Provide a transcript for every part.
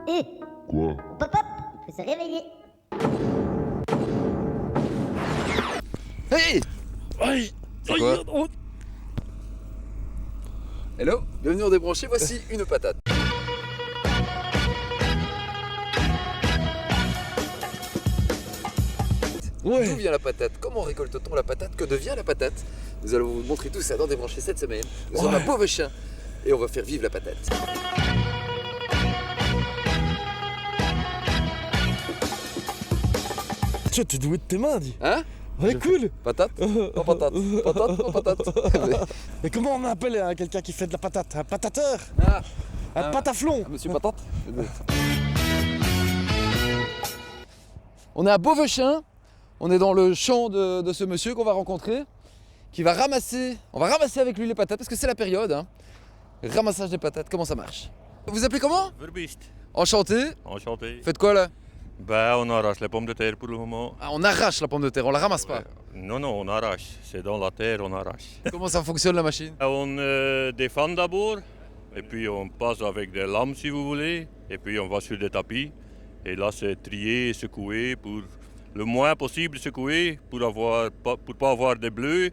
Hé, Quoi? pop hop, il faut se réveiller. Hey! Aïe. C'est quoi? Oh. Hello, bienvenue en débranché, voici une patate. D'où Ouais. vient la patate? Comment récolte-t-on la patate? Que devient la patate? Nous allons vous montrer tout ça dans Débranché cette semaine. Nous sommes à Beauvechin et on va faire vivre la patate. Tiens, t'es doué de tes mains, dis. Hein? Ouais, cool. Patate? Pas patate. Patate, pas patate. Mais comment on appelle quelqu'un qui fait de la patate? Un patateur? Ah, Un pataflon? monsieur patate? On est à Beauvechin. On est dans le champ de ce monsieur qu'on va rencontrer, qui va ramasser. On va ramasser avec lui les patates parce que c'est la période. Hein. Ramassage des patates, comment ça marche? Vous vous appelez comment? Verbiste. Enchanté. Enchanté. Faites quoi là? Ben, on arrache les pommes de terre pour le moment. Ah, on arrache la pomme de terre, on la ramasse pas. Non, non, on arrache. C'est dans la terre, on arrache. Comment ça fonctionne la machine? On défend d'abord, et puis on passe avec des lames si vous voulez, et puis on va sur des tapis. Et là, c'est trier et secouer pour le moins possible secouer pour pas avoir des bleus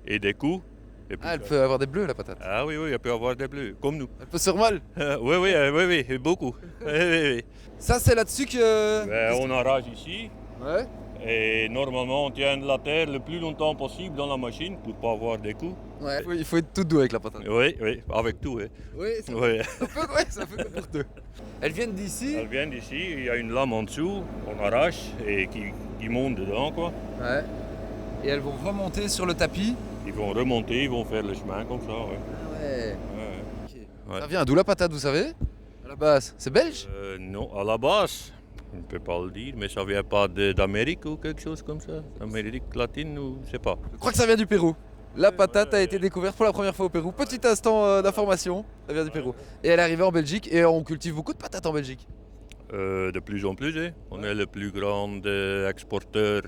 et des coups. Et puis Ah, elle peut avoir des bleus la patate. Ah oui, oui, elle peut avoir des bleus, comme nous. Elle peut se faire mal. Oui, oui, oui, oui, beaucoup. Oui, oui, oui. Ça c'est là-dessus que... Ben, on arrache ici. Ouais. Et normalement, on tient la terre le plus longtemps possible dans la machine pour pas avoir des coups. Ouais, il faut être tout doux avec la patate. Oui, oui, avec tout. Oui. Oui, ça Oui. peut, ouais, ça fait pour deux. Elles viennent d'ici. Elles viennent d'ici, il y a une lame en dessous, on arrache et qui monte dedans, quoi. Ouais. Et elles vont remonter sur le tapis. Ils vont remonter, ils vont faire le chemin comme ça, ouais. Ah ouais. Ouais. Ouais. Ça vient d'où la patate, vous savez? À la base, c'est belge? Non, à la base, on ne peut pas le dire, mais ça vient pas d'Amérique ou quelque chose comme ça. Amérique latine ou je sais pas. Je crois que ça vient du Pérou. La patate a été découverte pour la première fois au Pérou. Petit instant d'information, ça vient du Pérou. Et elle est arrivée en Belgique et on cultive beaucoup de patates en Belgique. De plus en plus, hein. On est le plus grand exporteur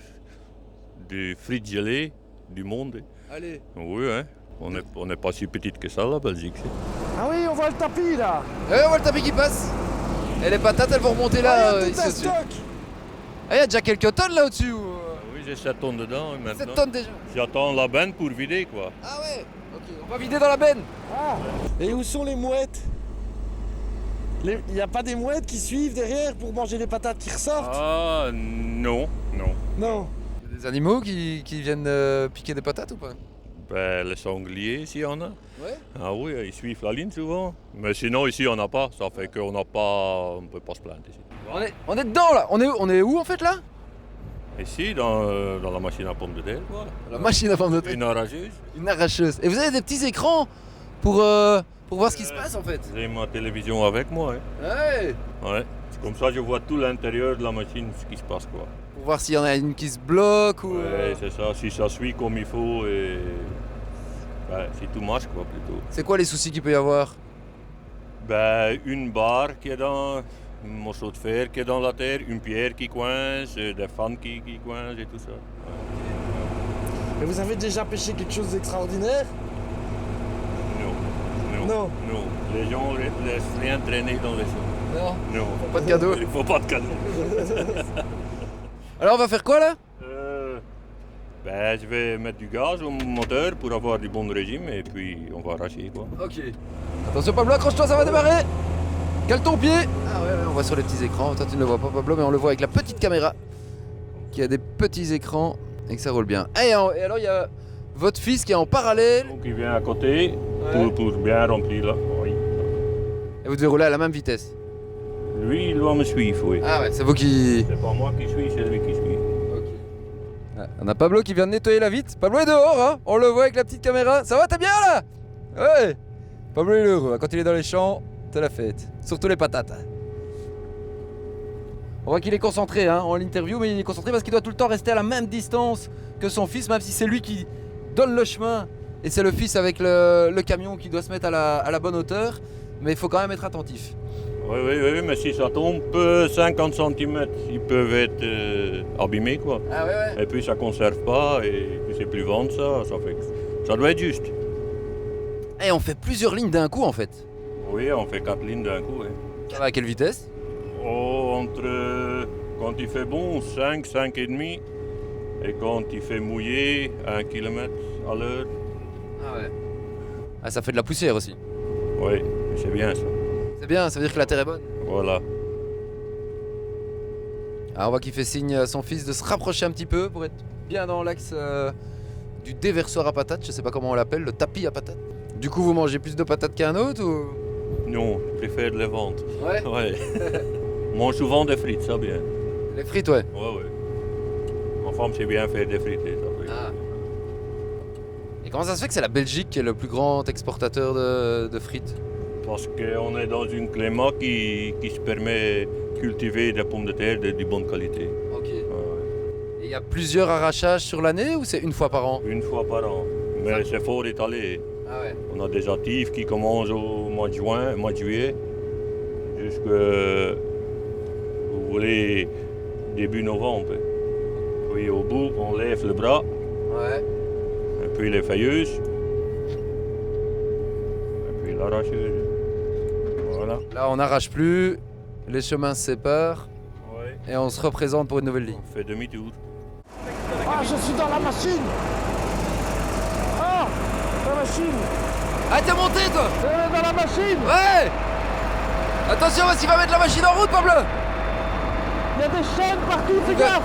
de frites gelées du monde. Allez. Oui, hein. On n'est pas si petite que ça, la Belgique. Ah oui, on voit le tapis là. Et on voit le tapis qui passe. Et les patates, elles vont remonter là. Ah, il y a ici tout un au-dessus. stock. Ah, il y a déjà quelques tonnes là au-dessus. Oui, j'ai 7 tonnes dedans maintenant. 7 tonnes déjà. J'attends la benne pour vider, quoi. Ah ouais. Ok, on va vider dans la benne. Ah. Et où sont les mouettes? Il n'y a pas des mouettes qui suivent derrière pour manger les patates qui ressortent? Ah, non, non. Non. Il y a des animaux qui viennent piquer des patates ou pas? Ben, les sangliers, s'il y en a. Ouais. Ah oui, ils suivent la ligne souvent. Mais sinon, ici, on n'a pas. Ça fait qu'on n'a pas... On ne peut pas se plaindre ici. On est dedans là. On est où en fait là? Ici, dans la machine à pommes de terre, voilà. La machine à pommes de terre. Une arracheuse. Une arracheuse. Et vous avez des petits écrans pour voir ce qui se passe en fait? J'ai ma télévision avec moi, hein. Ouais. Ouais. C'est comme ça, je vois tout l'intérieur de la machine, ce qui se passe, quoi. Pour voir s'il y en a une qui se bloque ou... Ouais, c'est ça. Si ça suit comme il faut et... Ben, si tout marche, quoi, plutôt. C'est quoi les soucis qu'il peut y avoir? Ben, une barre qui est dans... Un morceau de fer qui est dans la terre, une pierre qui coince, des fans qui coincent et tout ça. Et vous avez déjà pêché quelque chose d'extraordinaire? Non. Non. Non. Les gens ne laissent rien traîner dans les champs. Non. Non. Pas de cadeau. Il faut pas de cadeau. Alors on va faire quoi là? Ben, je vais mettre du gaz au moteur pour avoir du bon régime et puis on va arracher, quoi. Ok. Attention Pablo, accroche-toi, ça va démarrer. Cale ton pied. Ah ouais, on voit sur les petits écrans. Toi tu ne le vois pas Pablo, mais on le voit avec la petite caméra qui a des petits écrans et que ça roule bien. Et alors il y a votre fils qui est en parallèle. Donc il vient à côté Ouais. pour bien remplir là. Oui. Et vous devez rouler à la même vitesse. Lui, il doit me suivre, oui. Ah ouais, c'est vous qui... C'est pas moi qui suis, c'est lui qui suit. Ah, on a Pablo qui vient de nettoyer la vitre. Pablo est dehors, hein. On le voit avec la petite caméra. Ça va, t'es bien là? Ouais. Pablo il est heureux. Quand il est dans les champs, c'est la fête. Surtout les patates. On voit qu'il est concentré hein, en l'interview, mais il est concentré parce qu'il doit tout le temps rester à la même distance que son fils, même si c'est lui qui donne le chemin. Et c'est le fils avec le camion qui doit se mettre à la bonne hauteur. Mais il faut quand même être attentif. Oui, mais si ça tombe 50 cm, ils peuvent être abîmés, quoi. Ah ouais. Et puis ça conserve pas, et puis c'est plus vendre ça fait que ça doit être juste. Et on fait plusieurs lignes d'un coup en fait. Oui, on fait 4 lignes d'un coup. Ouais. Ça va à quelle vitesse? Entre, quand il fait bon, 5, 5,5. Et quand il fait mouillé, 1 km à l'heure. Ah ouais. Ah, ça fait de la poussière aussi. Oui, c'est bien ça. C'est bien, ça veut dire que la terre est bonne. Voilà. Alors on voit qu'il fait signe à son fils de se rapprocher un petit peu pour être bien dans l'axe du déversoir à patates, je sais pas comment on l'appelle, le tapis à patates. Du coup vous mangez plus de patates qu'un autre ou... Non, je préfère les ventes. Ouais. Ouais. On mange souvent des frites, ça bien. Les frites, ouais. Ouais, ouais. Ma femme sait bien faire des frites, ça. Oui. Ah. Et comment ça se fait que c'est la Belgique qui est le plus grand exportateur de frites? Parce qu'on est dans un climat qui se permet de cultiver des pommes de terre de bonne qualité. Ok. Ouais, ouais. Et il y a plusieurs arrachages sur l'année ou c'est une fois par an? Une fois par an. Mais c'est fort étalé. Ah ouais. On a des actifs qui commencent au mois de juin, mois de juillet, jusqu'à, vous voulez, début novembre. Puis au bout, on lève le bras, Ouais. et puis les feuilleuses, et puis l'arracheuse. Voilà. Là on n'arrache plus, les chemins se séparent Ouais. et on se représente pour une nouvelle ligne. On fait demi-tour. Ah, je suis dans la machine. Ah, la machine. Ah t'es monté toi? Dans la machine. Ouais. Attention parce qu'il va mettre la machine en route Pablo. Il y a des chaînes partout, fais Ouais. gaffe.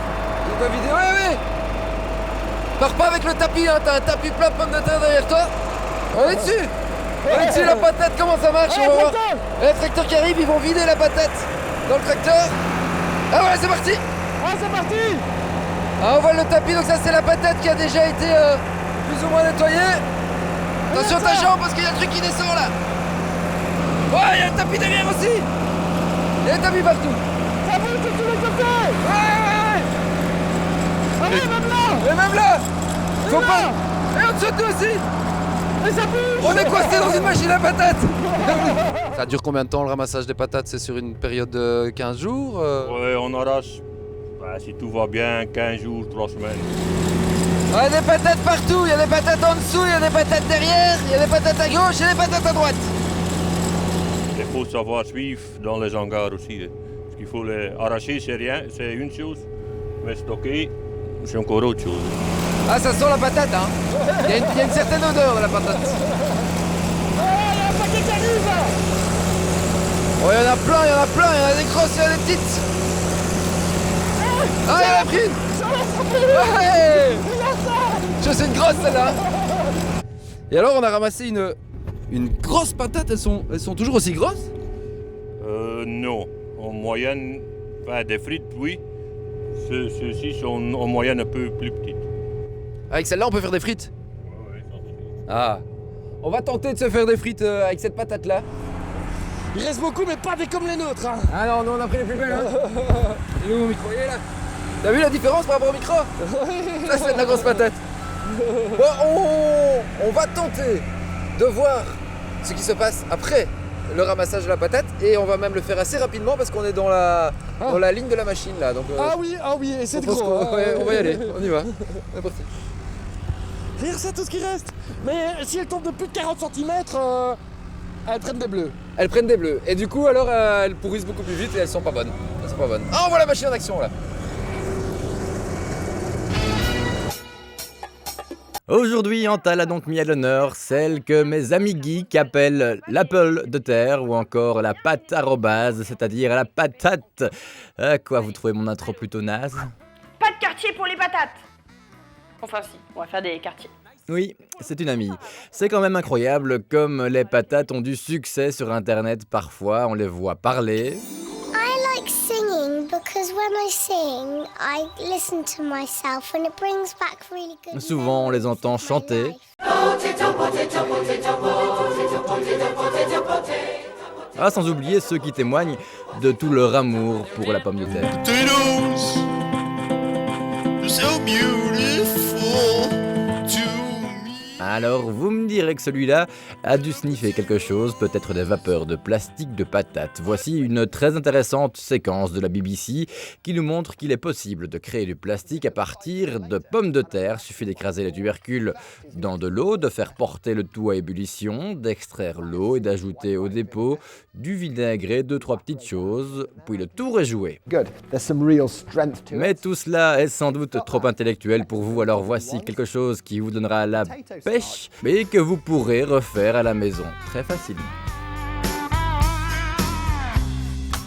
Il doit vider, ouais. Pars pas avec le tapis, hein, t'as un tapis plat de pommes de terre derrière toi. On est dessus. On est dessus la patate, comment ça marche? On va voir. Et le tracteur qui arrive, ils vont vider la patate dans le tracteur. Ah voilà, c'est parti. Ah, c'est parti. Ah, on voit le tapis, donc ça c'est la patate qui a déjà été plus ou moins nettoyée. Attention ta jambe parce qu'il y a le truc qui descend là. Ouais, il y a le tapis derrière aussi. Il y a le tapis partout. Ça bouge de tous les côtés. Ouais. Allez, même là. Et même là. Faut là. pas. Et en dessous de nous aussi. Et ça bouge. On est coincé dans une machine à patates. Ça dure combien de temps le ramassage des patates? C'est sur une période de 15 jours Ouais, on arrache, si tout va bien, 15 jours, 3 semaines. Il y a des patates partout, il y a des patates en dessous, il y a des patates derrière, il y a des patates à gauche et des patates à droite. Il faut savoir suivre dans les hangars aussi. Hein. Parce qu'il faut les arracher, c'est rien, c'est une chose, mais stocker, c'est encore autre chose. Ah, ça sent la patate, hein. Il y a une certaine odeur de la patate. Ah, il y a un paquet qui arrive. Oh, il y en a plein, il y en a des grosses, il y en a des petites. Ah, il y en a pris une. Ouais. Je sais, c'est une grosse celle-là. Et alors, on a ramassé une grosse patate, elles sont toujours aussi grosses? Non, en moyenne, enfin des frites, oui. Ceux-ci sont en moyenne un peu plus petites. Avec celle-là, on peut faire des frites? Ouais, ça, c'est sûr. Ah. On va tenter de se faire des frites avec cette patate-là. Il reste beaucoup, mais pas des comme les nôtres. Hein. Ah non, nous on a pris les plus belles, hein. Et nous, mon micro, il est là. T'as vu la différence par rapport au micro? Ça, c'est de la grosse patate. Bon, on va tenter de voir ce qui se passe après le ramassage de la patate. Et on va même le faire assez rapidement parce qu'on est dans la ligne de la machine, là. Donc, Ah oui, et c'est je pense gros. qu'on- ouais, on va y aller, on y va. C'est parti. Regarde, c'est tout ce qui reste. Mais si elle tombe de plus de 40 cm, elle traîne des bleus. Elles prennent des bleus. Et du coup, alors, elles pourrissent beaucoup plus vite et elles sont pas bonnes. Elles sont pas bonnes. Ah, on voit la machine en action, là. Aujourd'hui, Antal a donc mis à l'honneur celle que mes amis geeks appellent l'apple de terre ou encore la pâte arrobase, c'est-à-dire la patate. Quoi, vous trouvez mon intro plutôt naze? Pas de quartier pour les patates. Enfin si, on va faire des quartiers. Oui, c'est une amie. C'est quand même incroyable comme les patates ont du succès sur internet parfois, on les voit parler. I like singing because when I sing, I listen to myself and it brings back really good Souvent, on les entend memories of my chanter. life. Ah, sans oublier ceux qui témoignent de tout leur amour pour la pomme de terre. Potatoes, they're so beautiful to me. Alors vous me direz que celui-là a dû sniffer quelque chose, peut-être des vapeurs de plastique de patates. Voici une très intéressante séquence de la BBC qui nous montre qu'il est possible de créer du plastique à partir de pommes de terre. Il suffit d'écraser les tubercules dans de l'eau, de faire porter le tout à ébullition, d'extraire l'eau et d'ajouter au dépôt du vinaigre et 2-3 petites choses, puis le tour est joué. Good. There's some real strength to Mais it. tout cela est sans doute trop intellectuel pour vous, alors voici quelque chose qui vous donnera la pêche, mais que vous pourrez refaire à la maison très facilement.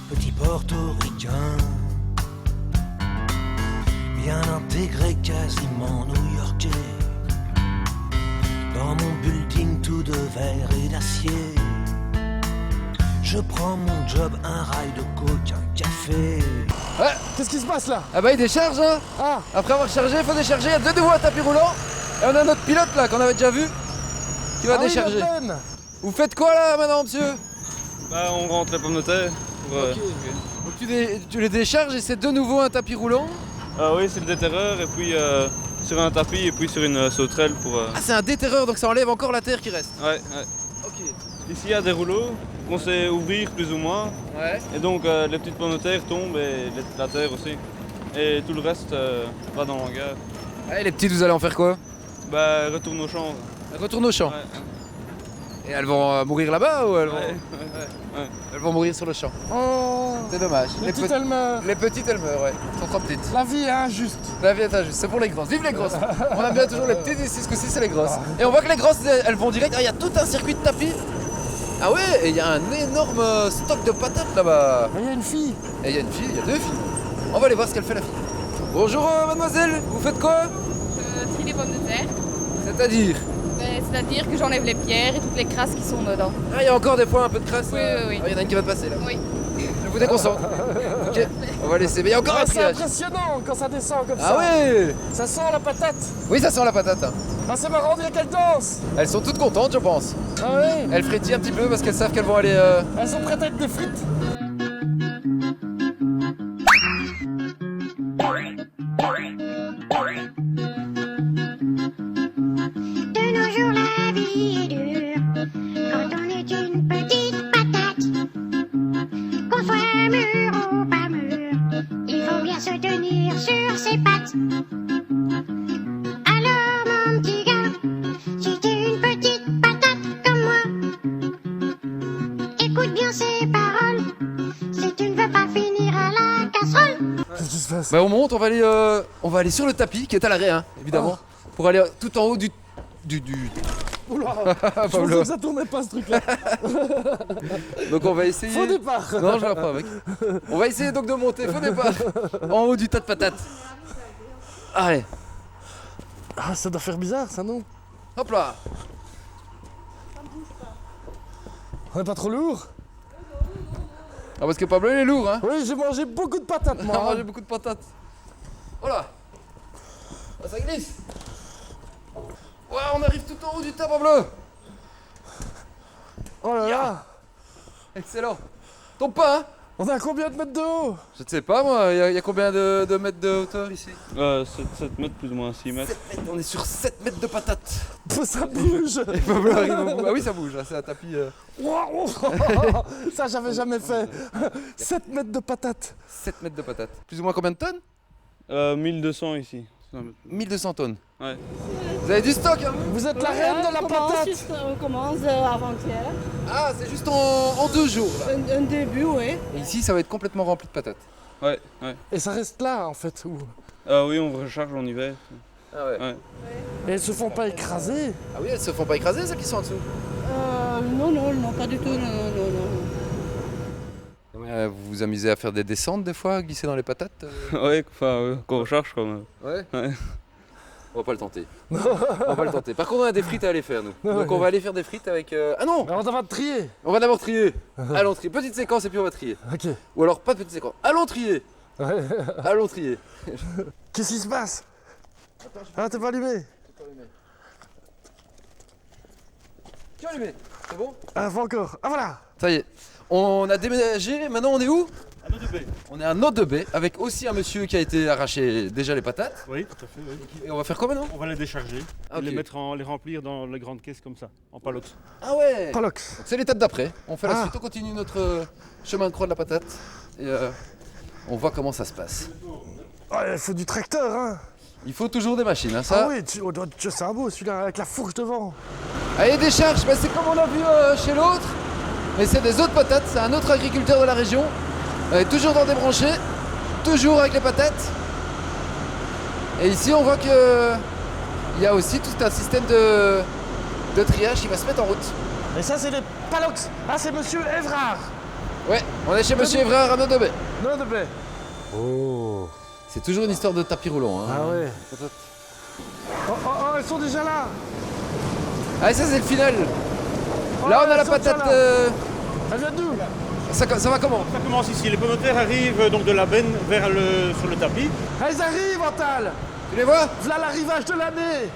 Petit portoricain, bien intégré, quasiment new-yorkais. Dans mon building tout de verre et d'acier, je prends mon job, un rail de coke, un café. Qu'est-ce qui se passe là? Ah bah il décharge hein. Ah, Après avoir chargé, il faut décharger, il y a de nouveau un tapis roulant. Et on a notre pilote là qu'on avait déjà vu qui va ah oui, décharger. Le Ben. Vous faites quoi là maintenant monsieur? Bah on rentre les pommes de terre. Donc tu les décharges et c'est de nouveau un tapis roulant. Oui, c'est le déterreur et puis sur un tapis et puis sur une sauterelle pour... Ah c'est un déterreur donc ça enlève encore la terre qui reste. Ouais. Ok. Ici il y a des rouleaux qu'on sait ouvrir plus ou moins. Ouais. Et donc les petites pommes de terre tombent et la terre aussi. Et tout le reste va dans l'hangar. Allez les petites vous allez en faire quoi? Bah retourne au champ. Elles retournent au champ. Ouais. Et elles vont mourir là-bas ou elles vont... Ouais. Elles vont mourir sur le champ. Oh, C'est dommage. les petites elles meurent. Les petites elles meurent ouais. Elles sont trop petites. La vie est injuste. La vie est injuste, c'est pour les grosses. Vive les grosses. On aime bien toujours les petites ici, ce coup-ci c'est les grosses. Et on voit que les grosses elles vont direct. Ah il y a tout un circuit de tapis. Ah ouais, et il y a un énorme stock de patates là-bas. Mais il y a une fille. Et il y a une fille, il y a deux filles. On va aller voir ce qu'elle fait la fille. Bonjour mademoiselle, vous faites quoi? Je trie les pommes de terre. C'est-à-dire? C'est-à-dire que j'enlève les pierres et toutes les crasses qui sont dedans. Ah il y a encore des fois un peu de crasse. Oui. Ah, il y en a une qui va passer là. Oui. Je vous déconcentre. Ok, on va laisser. Mais il y a encore un Ah, c'est triage. impressionnant quand ça descend comme Ah ça. ouais. Ça sent la patate. Oui ça sent la patate. Hein. Ah, c'est marrant, on dirait qu'elles dansent. Elles sont toutes contentes je pense. Ah ouais. Elles frétillent un petit peu parce qu'elles savent qu'elles vont aller... Elles sont prêtes à être des frites. De nos jours, la vie est dure quand on est une petite patate. Qu'on soit mûr ou pas mûr, il faut bien se tenir sur ses pattes. Alors, mon petit gars, si t'es une petite patate comme moi, écoute bien ces paroles. Si tu ne veux pas finir à la casserole, Qu'est-ce qui se passe? Bah on monte, on va aller sur le tapis qui est à l'arrêt hein, évidemment. Pour aller tout en haut du... Oula, je pensais que ça tournait pas ce truc-là. Donc on va essayer... Faux départ. Non je vais pas avec. On va essayer donc de monter, faux départ, en haut du tas de patates. Allez, Ah, ça doit faire bizarre, ça non? hop là. On est pas trop lourd? Ah parce que Pablo il est lourd hein. Oui, j'ai mangé beaucoup de patates On a moi. mangé beaucoup de patates. Voilà. Ah, ça glisse. Ouais, on arrive tout en haut du tas Pablo. Oh là là. Excellent. Tombe pas hein. On est à combien de mètres de haut? Je ne sais pas moi, il y a combien de mètres de hauteur ici? 7 mètres plus ou moins 6 mètres. 7 mètres, on est sur 7 mètres de patates. Ça bouge. Et Pablo arrive au bout. Ah oui ça bouge, là, c'est un tapis... Waouh. Ça, j'avais jamais fait. 7 mètres de patates. 7 mètres de patates. Plus ou moins combien de tonnes? 1200 ici. 1200 tonnes. Ouais. Vous avez du stock hein? Vous êtes la reine de la patate. On commence avant-hier. Ah c'est juste en 2 jours là. Un début, oui. Et ici ça va être complètement rempli de patates. Ouais. Et ça reste là en fait. Où... Oui, on recharge en hiver. Ah ouais. Ouais. Et elles se font pas écraser. Ah oui elles se font pas écraser celles qui sont en dessous? Non, pas du tout, non. Vous vous amusez à faire des descentes des fois, à glisser dans les patates Ouais, enfin, qu'on recharge comme... Ouais. Ouais. On va pas le tenter. On va pas le tenter. Par contre on a des frites à aller faire nous. Donc on va aller faire des frites avec... Ah non. Alors on va trier. On va d'abord trier. Allons trier. Petite séquence et puis on va trier. Ok. Ou alors pas de petite séquence. Allons trier. Allons trier. Qu'est-ce qui se passe? Ah, t'es pas allumé. Tu as allumé. C'est bon? Ah, pas encore. Ah voilà. Ça y est. On a déménagé. Maintenant on est où? On est à Nord de Baie avec aussi un monsieur qui a été arraché déjà les patates. Oui, tout à fait. Oui. Et on va faire quoi maintenant? On va les décharger, Ah, ok. les remplir dans les grandes caisses comme ça, en palox. Ah ouais. Palox. Donc c'est l'étape d'après. On fait la Ah. suite, on continue notre chemin de croix de la patate. Et on voit comment ça se passe. Ouais, il faut du tracteur, hein. Il faut toujours des machines, hein, ça. Ah oui, c'est un beau celui-là avec la fourche devant. Allez, décharge, bah, c'est comme on a vu chez l'autre. Mais c'est des autres patates, c'est un autre agriculteur de la région. Toujours dans des branchées, toujours avec les patates. Et ici, on voit que il y a aussi tout un système de triage qui va se mettre en route. Et ça, c'est les palox. Ah, c'est monsieur Évrard. Ouais, on est chez Monsieur Évrard à Nord de Baie. Non, de paix. Oh. C'est toujours une histoire de tapis roulant. Hein. Ah ouais. Oh, ils sont déjà là. Ah, ça, c'est le final. Oh, Là, on a la ils sont déjà patate. là. Elle vient d'où? Ça va comment? Ça commence ici. Les pommes de terre arrivent donc de la benne sur le tapis. Elles arrivent, Antal. Tu les vois? Voilà l'arrivage de l'année.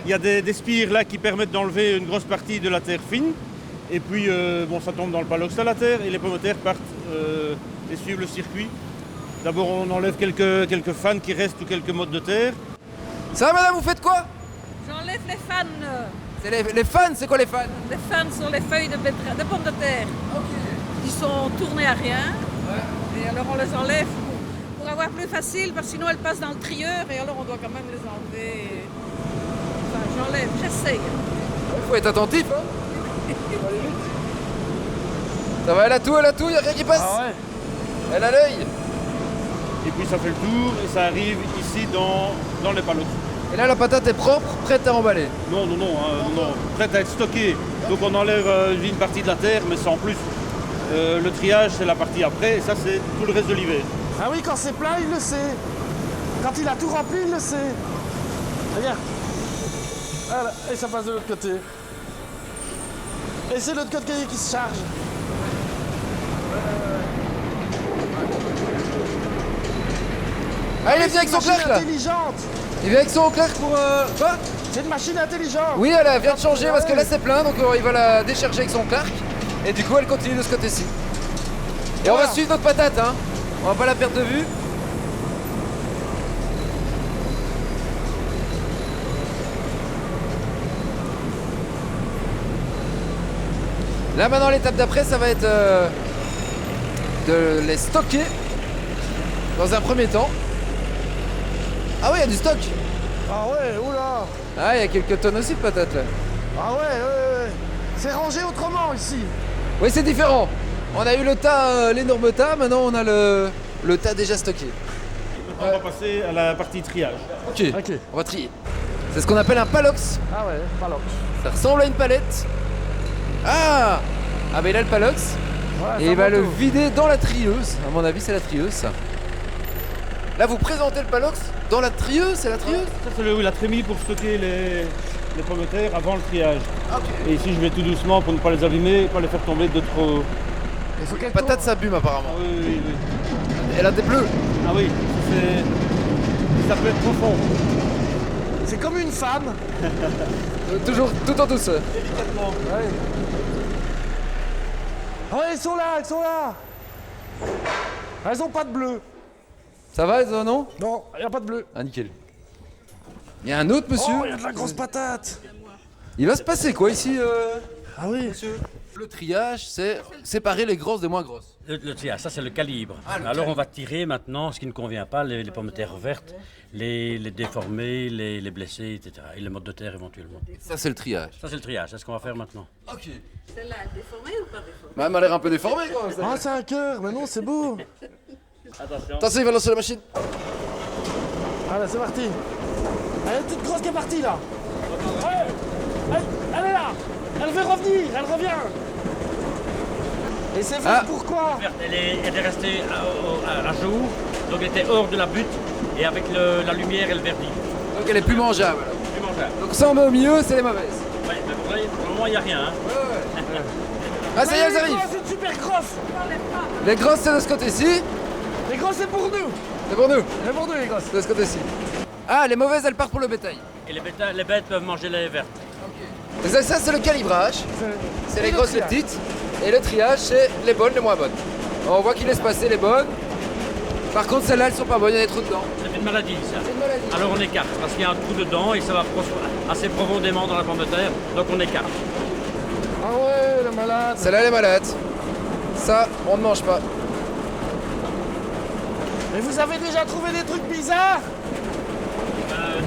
Il y a des spires là qui permettent d'enlever une grosse partie de la terre fine. Et puis, ça tombe dans le palox à la terre et les pommes de terre partent et suivent le circuit. D'abord, on enlève quelques fans qui restent ou quelques mottes de terre. Ça va, madame, vous faites quoi? J'enlève les fans. C'est les fans, c'est quoi les fans? Les fans sur les feuilles de pommes de terre. Qui sont tournées à rien. Et alors on les enlève pour avoir plus facile, parce que sinon elles passent dans le trieur et alors on doit quand même les enlever. Enfin, j'enlève, j'essaye. Il faut être attentif, hein. Ça va, elle a tout, il n'y a rien qui passe. Ah ouais. Elle a l'œil. Et puis ça fait le tour et ça arrive ici dans les palox. Et là, la patate est propre, prête à emballer. Non, prête à être stockée. Donc on enlève une partie de la terre, mais sans plus. Le triage, c'est la partie après, et ça, c'est tout le reste de l'hiver. Ah oui, quand c'est plein, il le sait. Quand il a tout rempli, il le sait. Regarde. Voilà, et ça passe de l'autre côté. Et c'est l'autre côté qui se charge. Ah, il vient avec son clerc, là. Intelligente. Il vient avec son clerc pour... Quoi? C'est une machine intelligente. Oui, elle vient de changer parce que là, c'est plein, donc il va la décharger avec son clerc. Et du coup, elle continue de ce côté-ci. Et on va suivre notre patate, hein. On va pas la perdre de vue. Là, maintenant, l'étape d'après, ça va être de les stocker dans un premier temps. Ah oui, il y a du stock. Ah ouais, oula. Ah, il y a quelques tonnes aussi de patates, là. Ah ouais. C'est rangé autrement ici. Oui, c'est différent. On a eu le tas, l'énorme tas, maintenant on a le tas déjà stocké. On va passer à la partie triage. Ok, on va trier. C'est ce qu'on appelle un palox. Ah ouais, palox. Ça ressemble à une palette. Ah ben il a le palox. Ouais, et il va le vider dans la trieuse. À mon avis, c'est la trieuse, ça. Là, vous présentez le palox dans la trieuse, c'est la trieuse? Ça, c'est la trémie pour stocker les pommes de terre avant le triage. Ok. Et ici, je vais tout doucement pour ne pas les abîmer, pas les faire tomber de trop. Il faut qu'elle Patate, tourne. ça bume apparemment. Ah oui. Elle a des bleus. Ah oui, ça peut être profond. C'est comme une femme. Toujours tout en douceur. Délicatement. Ouais. Ah ouais, ils sont là. Elles ont pas de bleu. Ça va, non? Non, il n'y a pas de bleu. Ah, nickel. Il y a un autre monsieur. Oh, il y a de la grosse patate. Il va se passer quoi ici Ah oui. monsieur? Le triage, c'est séparer les grosses des moins grosses. Le triage, ça c'est le calibre. Ah, le Alors calibre. on va tirer maintenant ce qui ne convient pas, les pommes de terre vertes, les déformés, les blessés, etc. Et les mottes de terre éventuellement. Ça, c'est le triage. Ça c'est le triage, c'est ce qu'on va faire maintenant. Ok. Celle-là, déformée ou pas déformée? Bah, elle m'a l'air un peu déformée quand même. Ah, c'est un cœur, mais non, c'est beau. Attention. Attention, il va lancer la machine. Allez, c'est parti. Elle est toute grosse qui est partie là. Ouais. Elle est là. Elle veut revenir, elle revient. Et c'est vert pourquoi? Elle est restée à jour, donc elle était hors de la butte et avec la lumière elle verdit. Donc elle est plus mangeable. Plus mangeable. Donc ça on met au milieu, c'est les mauvaises. Ouais, mais pour le moment il n'y a rien. Hein. Ah ça y est, elles arrivent. C'est une super grosse. Les grosses c'est de ce côté-ci. Les grosses c'est pour nous. C'est pour nous. C'est pour nous les grosses. C'est de ce côté-ci. Ah les mauvaises elles partent pour le bétail. Et les bêtes peuvent manger les vertes. Et ça c'est le calibrage. C'est les grosses, les petites. Et le triage c'est les bonnes, les moins bonnes. On voit qu'il laisse passer les bonnes Par contre, celles-là, elles sont pas bonnes, il y a des trous dedans. C'est une maladie, ça. Alors on écarte, parce qu'il y a un trou dedans et ça va assez profondément dans la pomme de terre, donc on écarte. Ah ouais, le malade. Celle-là, elle est malade. Ça, on ne mange pas. Mais vous avez déjà trouvé des trucs bizarres?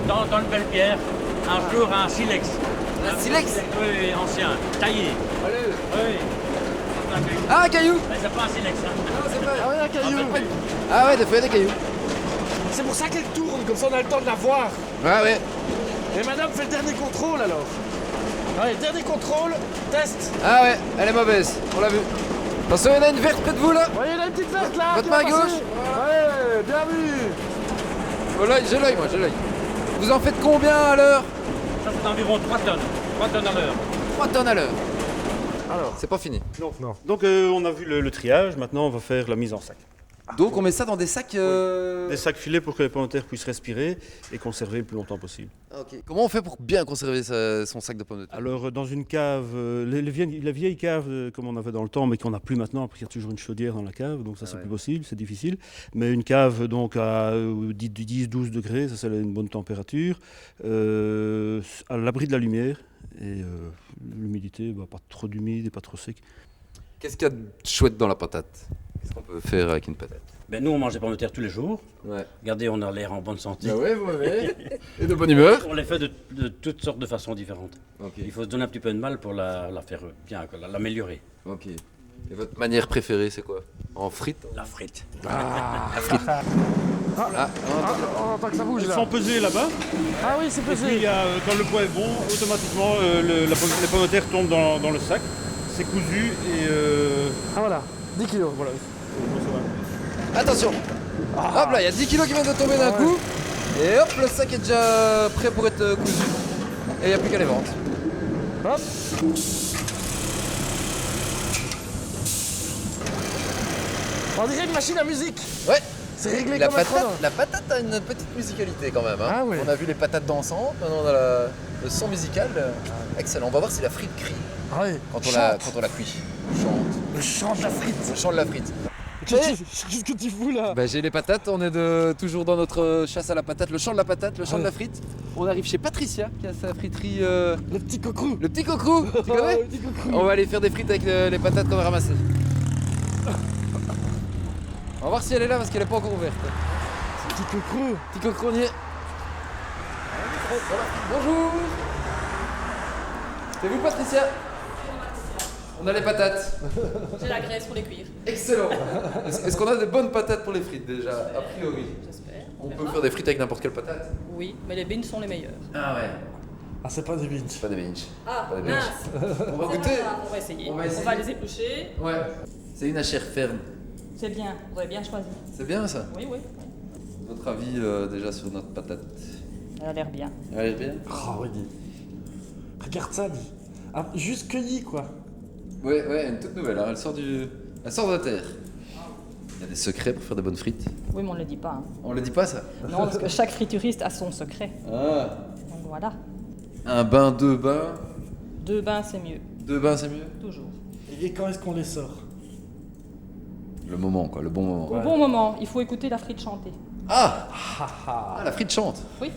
Dans le Belle-Pierre, un jour un silex. Un silex? Oui, ancien, taillé. Allez. Oui. Ah, un caillou. Mais c'est pas un silex, hein. Non, c'est pas. Ah ouais, un caillou. Ah ouais, des fois, il y a des cailloux. C'est pour ça qu'elle tourne, comme ça on a le temps de la voir. Ah ouais. Et madame fait le dernier contrôle alors. Ouais, dernier contrôle, test. Ah ouais, elle est mauvaise, on l'a vu. Attention, il y en a une verte près de vous là. Ouais, il y en a une petite verte là. Votre qui va main gauche. passer. Ouais, bien vu. Oh, j'ai l'œil, moi, j'ai l'œil. Vous en faites combien à l'heure? Ça fait environ 3 tonnes. 3 tonnes à l'heure. 3 tonnes à l'heure. Alors, c'est pas fini. Non. Donc on a vu le triage, maintenant on va faire la mise en sac. Donc on met ça dans des sacs... Des sacs filets pour que les pommes de terre puissent respirer et conserver le plus longtemps possible. Ok. Comment on fait pour bien conserver son sac de pommes de terre? Alors dans une cave, la vieille cave comme on avait dans le temps mais qu'on n'a plus maintenant, parce qu'il y a toujours une chaudière dans la cave, donc ça c'est plus possible, c'est difficile. Mais une cave donc à 10-12 degrés, ça c'est une bonne température, à l'abri de la lumière et l'humidité, pas trop d'humide et pas trop sec. Qu'est-ce qu'il y a de chouette dans la patate? Qu'est-ce qu'on peut faire avec une patate? Ben, nous, on mange des pommes de terre tous les jours. Ouais. Regardez, on a l'air en bonne santé. Bah ouais, vous m'avez. Et de bonne humeur. On les fait de toutes sortes de façons différentes. Okay. Il faut se donner un petit peu de mal pour la faire bien, l'améliorer. Ok. Et votre manière préférée, c'est quoi? En frite? La frite. Ah, la frite. On entend que ça bouge Elles là. sont pesées là-bas. Ah oui, c'est Et puis, pesé. quand le poids est bon, automatiquement les pommes de terre tombent dans le sac. C'est cousu et... Ah voilà, 10 kilos. Voilà. Attention. Hop là, il y a 10 kilos qui viennent de tomber d'un coup. Et hop, le sac est déjà prêt pour être cousu. Et il n'y a plus qu'à les vendre. Hop. On dirait une machine à musique. Ouais. C'est réglé comme un chrono. La patate a une petite musicalité quand même. Hein. Ah ouais. On a vu les patates dansantes, maintenant on a le son musical. Excellent. On va voir si la frite crie Ah oui. quand on la cuit. Chante. Le chant de la frite. Le chant de la frite. Qu'est-ce que tu fous là? Bah, j'ai les patates, on est toujours dans notre chasse à la patate, le champ de la patate, le champ de la frite. On arrive chez Patricia qui a sa friterie. Le petit cocrou. Le petit cocrou, tu connais? Le petit cocrou. On va aller faire des frites avec les patates qu'on a ramassées. On va voir si elle est là parce qu'elle est pas encore ouverte. Petit cocrou. Petit cocrou, on y est. Bonjour. C'est vous Patricia? On a les patates. J'ai la graisse pour les cuire. Excellent. Est-ce qu'on a des bonnes patates pour les frites déjà? A priori. J'espère. On peut faire des frites avec n'importe quelle patate. Oui, mais les beans sont les meilleurs. Ah ouais. Ah, c'est pas des binges. Pas des binges. Ah, Pas des mince. On va goûter. On va essayer. On va essayer. On va les éplucher. Ouais. C'est une à chair ferme. C'est bien, vous avez bien choisi. C'est bien ça? Oui, oui. Votre avis déjà sur notre patate? Elle a l'air bien. Elle a l'air bien? Oh oui, dis. Regarde ça, dis. Ah, juste cueilli quoi. Ouais, une toute nouvelle. Hein. Elle sort de la terre. Il y a des secrets pour faire des bonnes frites. Oui, mais on ne le dit pas. Hein. On le dit pas ça? Non, parce que chaque frituriste a son secret. Ah. Donc voilà. Un bain, 2 bains. 2 bains, c'est mieux. 2 bains, c'est mieux? Toujours. Et quand est-ce qu'on les sort? Le moment, quoi, le bon moment. Au bon moment, il faut écouter la frite chanter. Ah, la frite chante. Oui,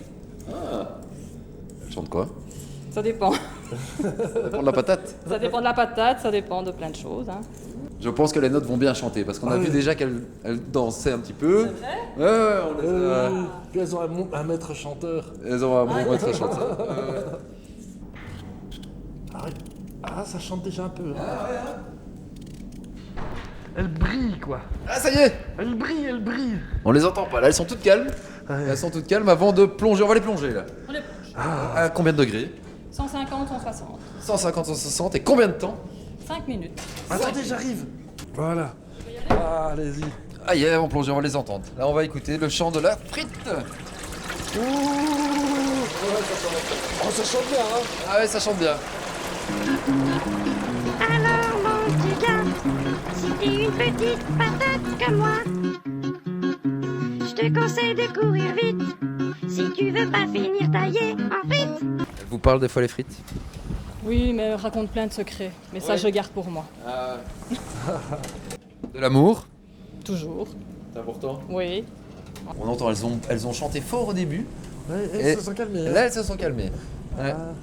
Ah. Elle chante quoi? ça dépend. Ça dépend de la patate. Ça dépend de la patate, ça dépend de plein de choses. Hein. Je pense que les notes vont bien chanter parce qu'on a vu déjà qu'elle dansait un petit peu. C'est vrai? Ouais, on les a... Puis elles ont un maître chanteur. Elles ont un bon maître chanteur. Ah, ça chante déjà un peu. Hein. Elle brille quoi. Ah, ça y est! Elle brille. On les entend pas, là elles sont toutes calmes. Ouais. Elles sont toutes calmes avant de plonger. On va les plonger là. On les plonge. À combien de degrés? 150, 160. 150, 160 et combien de temps? 5 minutes. Attendez, j'arrive. Voilà. Ah, allez-y. Ah yeah, on plonge, on va les entendre. Là on va écouter le chant de la frite. Ouh. Oh, ça chante bien, hein. Ah ouais, ça chante bien. Alors mon petit gars, si t'es une petite patate comme moi, je te conseille de courir vite, si tu veux pas finir taillé en frites. Elle vous parle des fois les frites? Oui, mais elle raconte plein de secrets. Mais ça, Ouais. je garde pour moi. De l'amour? Toujours. C'est important. Oui. On entend, elles ont chanté fort au début. Ouais, Et elles se sont calmées. Là, elles se sont calmées. Ouais. Ah.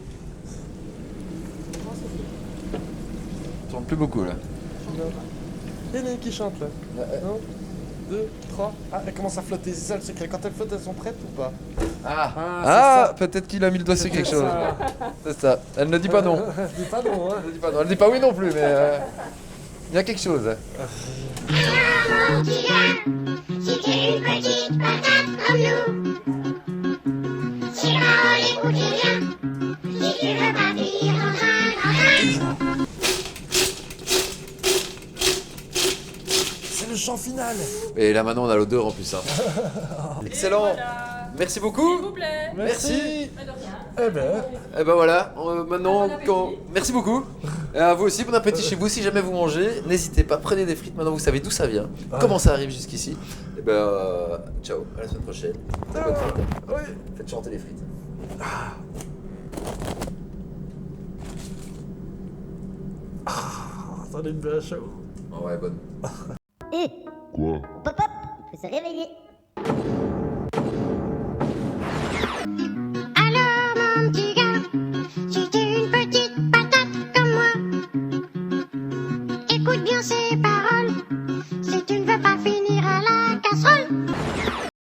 On tourne plus beaucoup là. Il y en a une qui chante là. 1, 2, 3. Ah, elle commence à flotter, c'est ça le secret. Quand elles flottent, elles sont prêtes ou pas? Ah, peut-être qu'il a mis le doigt sur quelque chose. C'est ça. Elle ne dit pas non. Elle dit pas non, hein. Elle dit pas non. Elle dit pas oui non plus, mais il y a quelque chose. Alors mon petit gars, si t'es une petite patate comme nous, si l'on écoute bien, si tu veux partir dans un grand train. C'est le chant final. Et là maintenant on a l'odeur en plus. Hein. Excellent. Voilà. Merci beaucoup. S'il vous plaît. Merci. Eh ben. Et ben voilà. Maintenant, merci beaucoup. Et à vous aussi, bon appétit chez vous. Si jamais vous mangez, n'hésitez pas. Prenez des frites. Maintenant vous savez d'où ça vient. Comment ça arrive jusqu'ici. Et ben ciao. À la semaine prochaine. Bonne fête. Oui. Faites chanter les frites. Ça donne une belle chaud. Ah ouais, bonne. Quoi? Pop pop, faut se réveiller. Alors mon petit gars, si t'es une petite patate comme moi, écoute bien ces paroles.